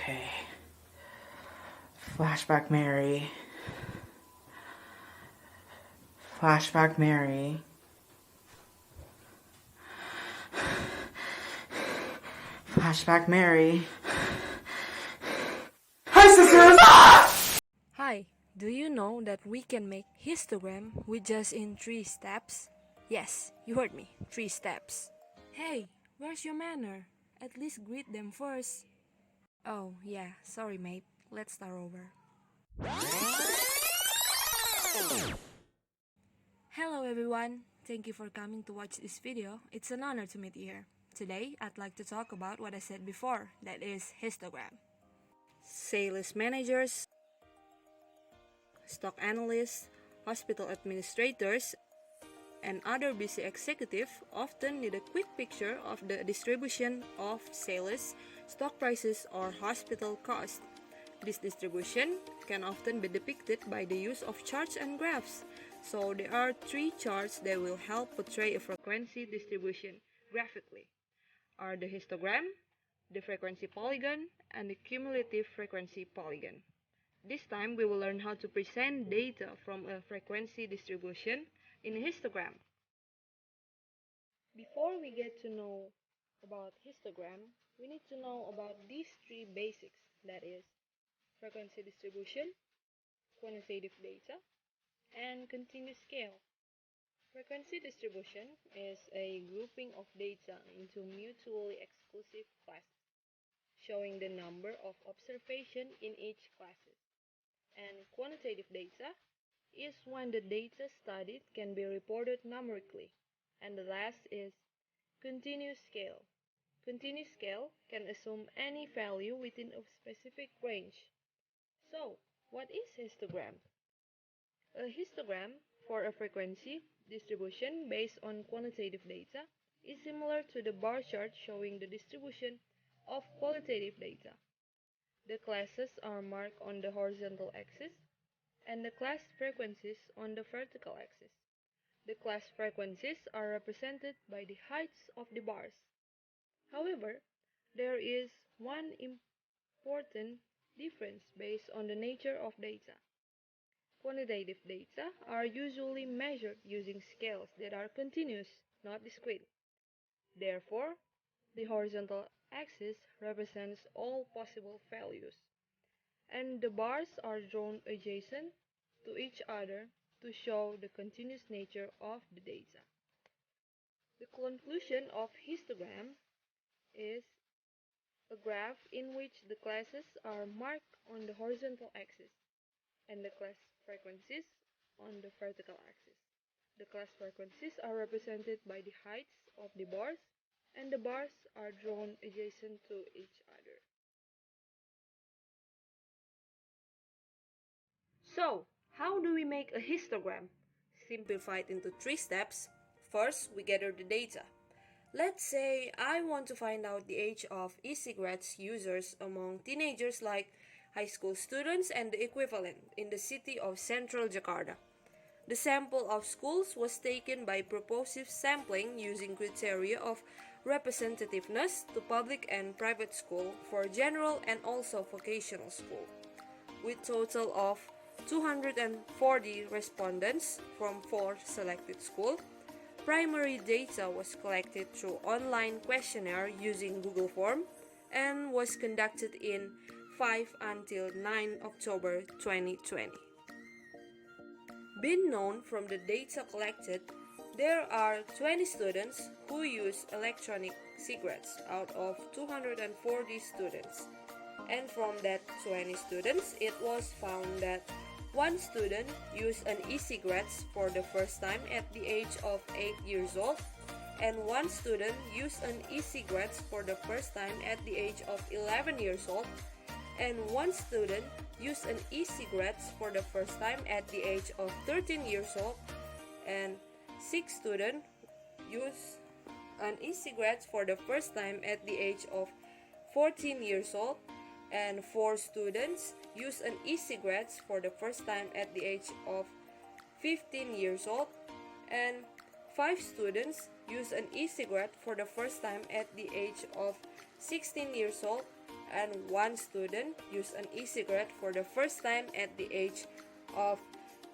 Okay. Flashback Mary. Flashback Mary. Flashback Mary. Hi, sisters! Hi, do you know that we can make histogram with just in 3 steps? Yes, you heard me, 3 steps. Hey, where's your manner? At least greet them first. Oh, yeah, sorry mate, let's start over. Hello everyone, thank you for coming to watch this video. It's an honor to meet you here. Today, I'd like to talk about what I said before, that is histogram. Sales managers, stock analysts, hospital administrators, and other busy executives often need a quick picture of the distribution of sales, stock prices, or hospital costs. This distribution can often be depicted by the use of charts and graphs. So there are 3 charts that will help portray a frequency distribution graphically. Are the histogram, the frequency polygon, and the cumulative frequency polygon. This time we will learn how to present data from a frequency distribution in a histogram. Before we get to know about histogram, we need to know about these 3 basics, that is, frequency distribution, quantitative data, and continuous scale. Frequency distribution is a grouping of data into mutually exclusive classes, showing the number of observations in each classes. And quantitative data is when the data studied can be reported numerically. And the last is continuous scale. Continuous scale can assume any value within a specific range. So, what is histogram? A histogram for a frequency distribution based on quantitative data is similar to the bar chart showing the distribution of qualitative data. The classes are marked on the horizontal axis and the class frequencies on the vertical axis. The class frequencies are represented by the heights of the bars. However, there is one important difference based on the nature of data. Quantitative data are usually measured using scales that are continuous, not discrete. Therefore, the horizontal axis represents all possible values, and the bars are drawn adjacent to each other to show the continuous nature of the data. The conclusion of histogram is a graph in which the classes are marked on the horizontal axis and the class frequencies on the vertical axis. The class frequencies are represented by the heights of the bars, and the bars are drawn adjacent to each other. So, how do we make a histogram? Simplified into 3 steps. First, we gather the data. Let's say I want to find out the age of e-cigarettes users among teenagers like high school students and the equivalent in the city of Central Jakarta. The sample of schools was taken by purposive sampling using criteria of representativeness to public and private school for general and also vocational school, with total of 240 respondents from 4 selected schools. Primary data was collected through online questionnaire using Google Form and was conducted in 5 until 9 October 2020. Being known from the data collected, there are 20 students who use electronic cigarettes out of 240 students. And from that 20 students, it was found that one student used an e-cigarettes for the first time at the age of 8 years old, and one student used an e-cigarettes for the first time at the age of 11 years old, and one student used an e-cigarettes for the first time at the age of 13 years old, and 6 students used an e-cigarettes for the first time at the age of 14 years old, and 4 students used an e-cigarettes for the first time at the age of 15 years old, and 5 students used an e-cigarette for the first time at the age of 16 years old, and one student used an e-cigarette for the first time at the age of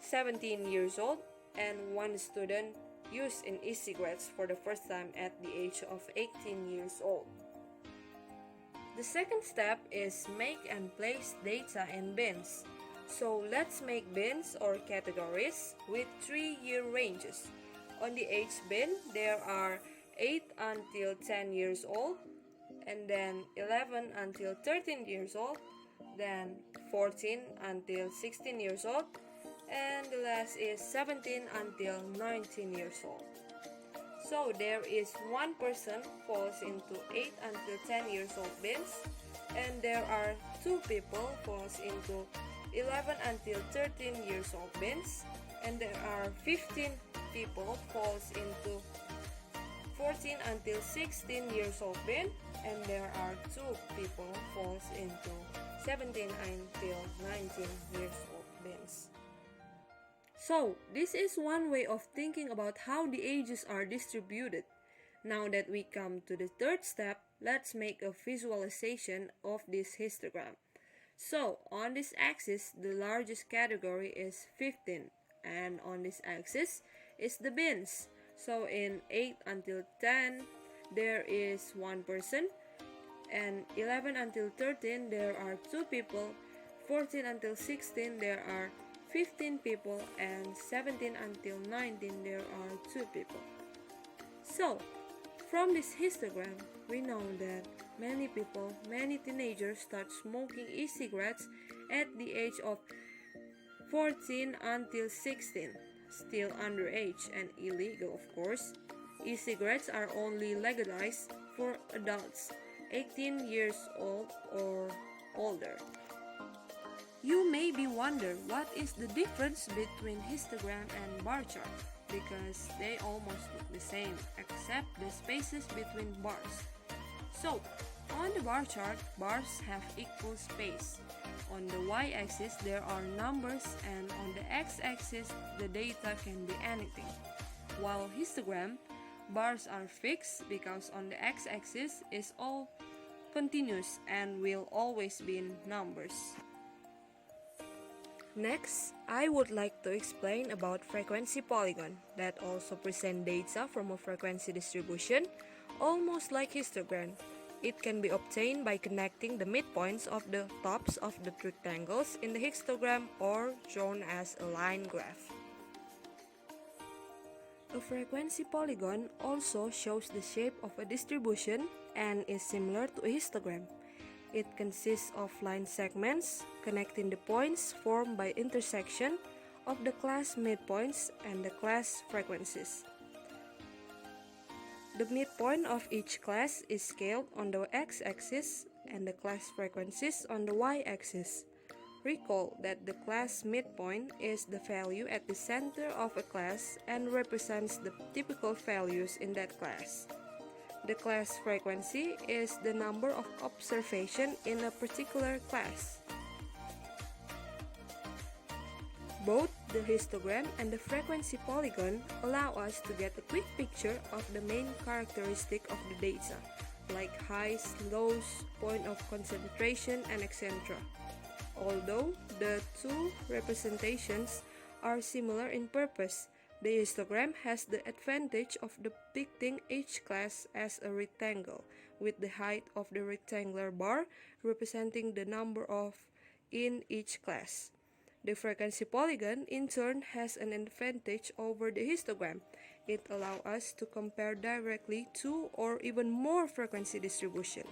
17 years old, and one student used an e-cigarettes for the first time at the age of 18 years old. The second step is make and place data in bins. So let's make bins or categories with 3-year ranges. On the age bin, there are 8 until 10 years old, and then 11 until 13 years old, then 14 until 16 years old, and the last is 17 until 19 years old. So there is one person falls into 8 until 10 years old bins, and there are 2 people falls into 11 until 13 years old bins, and there are 15 people falls into 14 until 16 years old bin, and there are 2 people falls into 17 until 19 years old bins. So, this is one way of thinking about how the ages are distributed. Now that we come to the third step, let's make a visualization of this histogram. So, on this axis, the largest category is 15, and on this axis is the bins. So, in 8 until 10, there is one person, and 11 until 13, there are 2 people, 14 until 16, there are 15 people, and 17 until 19, there are 2 people. So, from this histogram, we know that many people, many teenagers start smoking e-cigarettes at the age of 14 until 16, still underage and illegal of course. E-cigarettes are only legalized for adults 18 years old or older. You may be wonder what is the difference between histogram and bar chart, because they almost look the same except the spaces between bars. So, on the bar chart, bars have equal space. On the y-axis there are numbers, and on the x-axis the data can be anything. While histogram, bars are fixed because on the x-axis is all continuous and will always be in numbers. Next, I would like to explain about frequency polygon that also present data from a frequency distribution, almost like histogram. It can be obtained by connecting the midpoints of the tops of the rectangles in the histogram, or shown as a line graph. A frequency polygon also shows the shape of a distribution and is similar to a histogram. It consists of line segments connecting the points formed by intersection of the class midpoints and the class frequencies. The midpoint of each class is scaled on the x-axis and the class frequencies on the y-axis. Recall that the class midpoint is the value at the center of a class and represents the typical values in that class. The class frequency is the number of observations in a particular class. Both the histogram and the frequency polygon allow us to get a quick picture of the main characteristic of the data, like highs, lows, point of concentration, and etc. Although the two representations are similar in purpose, the histogram has the advantage of depicting each class as a rectangle, with the height of the rectangular bar representing the number of in each class. The frequency polygon, in turn, has an advantage over the histogram. It allows us to compare directly two or even more frequency distribution.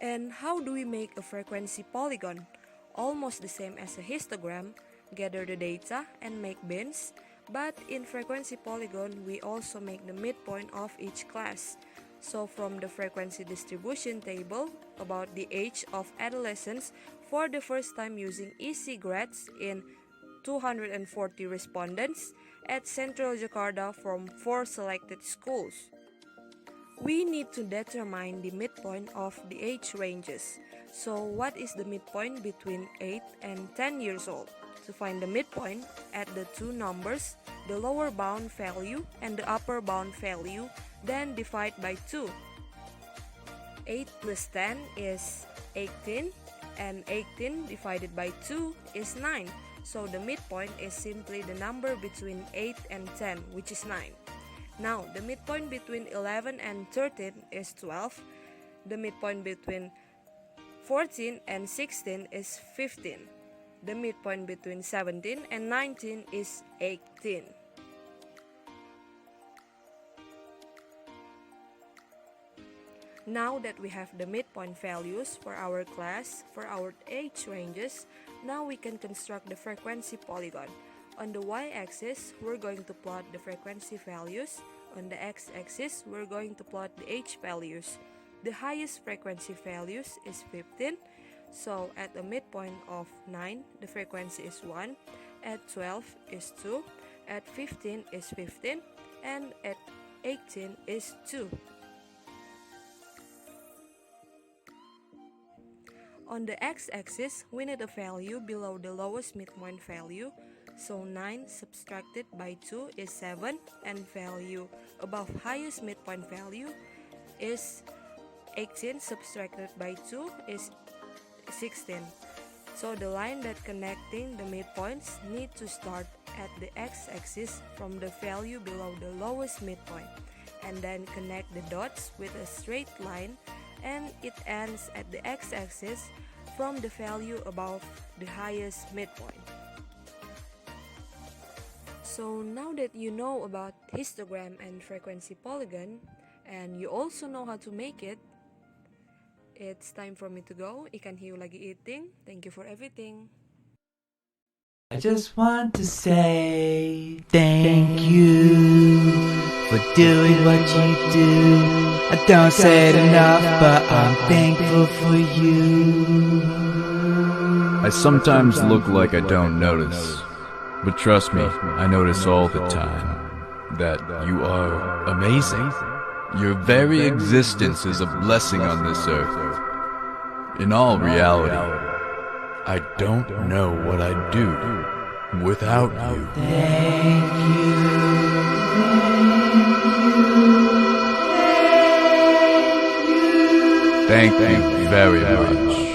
And how do we make a frequency polygon? Almost the same as a histogram, gather the data and make bins, but in frequency polygon we also make the midpoint of each class. So from the frequency distribution table about the age of adolescents for the first time using e-cigarettes in 240 respondents at Central Jakarta from 4 selected schools. We need to determine the midpoint of the age ranges. So what is the midpoint between 8 and 10 years old? To find the midpoint, add the two numbers, the lower bound value and the upper bound value, then divide by 2. 8 plus 10 is 18, and 18 divided by 2 is 9. So the midpoint is simply the number between 8 and 10, which is 9. Now, the midpoint between 11 and 13 is 12. The midpoint between 14 and 16 is 15. The midpoint between 17 and 19 is 18. Now that we have the midpoint values for our class, for our age ranges, now we can construct the frequency polygon. On the y-axis, we're going to plot the frequency values. On the x-axis, we're going to plot the age values. The highest frequency values is 15. So at a midpoint of 9, the frequency is 1. At 12 is 2. At 15 is 15. And at 18 is 2. On the x-axis, we need a value below the lowest midpoint value. So 9 subtracted by 2 is 7, and value above highest midpoint value is 18 subtracted by 2 is 16. So the line that connecting the midpoints need to start at the x-axis from the value below the lowest midpoint, and then connect the dots with a straight line, and it ends at the x-axis from the value above the highest midpoint. So now that you know about histogram and frequency polygon, and you also know how to make it, it's time for me to go. Ikan hiu lagi eating. Thank you for everything. I just want to say thank you for doing what you do. I don't say it enough, but I'm thankful for you. I sometimes look like I don't notice, but trust me, I notice all the time that you are amazing. Your very existence is a blessing on this earth. In all reality, I don't know what I'd do without you. Thank you. Thank you very much.